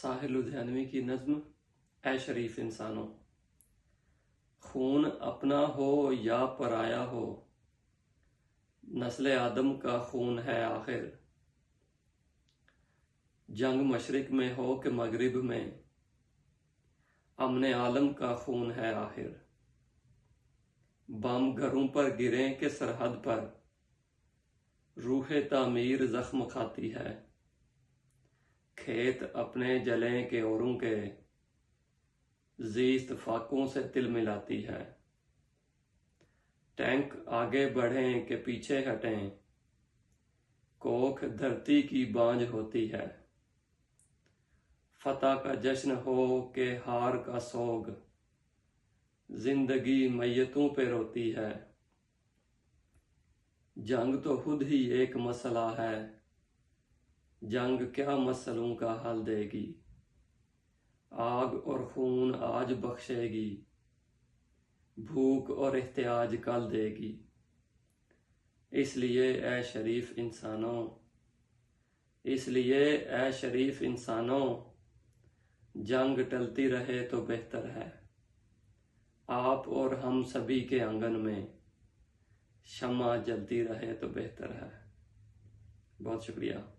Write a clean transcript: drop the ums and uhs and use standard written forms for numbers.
साहिर लुधियानवी की नज्म ए शरीफ इंसानों। खून अपना हो या पराया हो, नस्ल आदम का खून है आखिर। जंग मशरिक में हो कि मगरिब में, अमने आलम का खून है आखिर। बम घरों पर गिरे के सरहद पर, रूहे तामीर जख्म खाती है। खेत अपने जलें के औरों के, ज़ीस्त फाकों से तिल मिलाती है। टैंक आगे बढ़ें के पीछे हटें, कोख धरती की बांझ होती है। फतह का जश्न हो के हार का सोग, जिंदगी मैयतों पे रोती है। जंग तो खुद ही एक मसला है, जंग क्या मसलों का हल देगी। आग और खून आज बख्शेगी, भूख और एहतियाज कल देगी। इसलिए ए शरीफ इंसानों, इसलिए ए शरीफ इंसानों, जंग टलती रहे तो बेहतर है। आप और हम सभी के आंगन में शम्मा जलती रहे तो बेहतर है। बहुत शुक्रिया।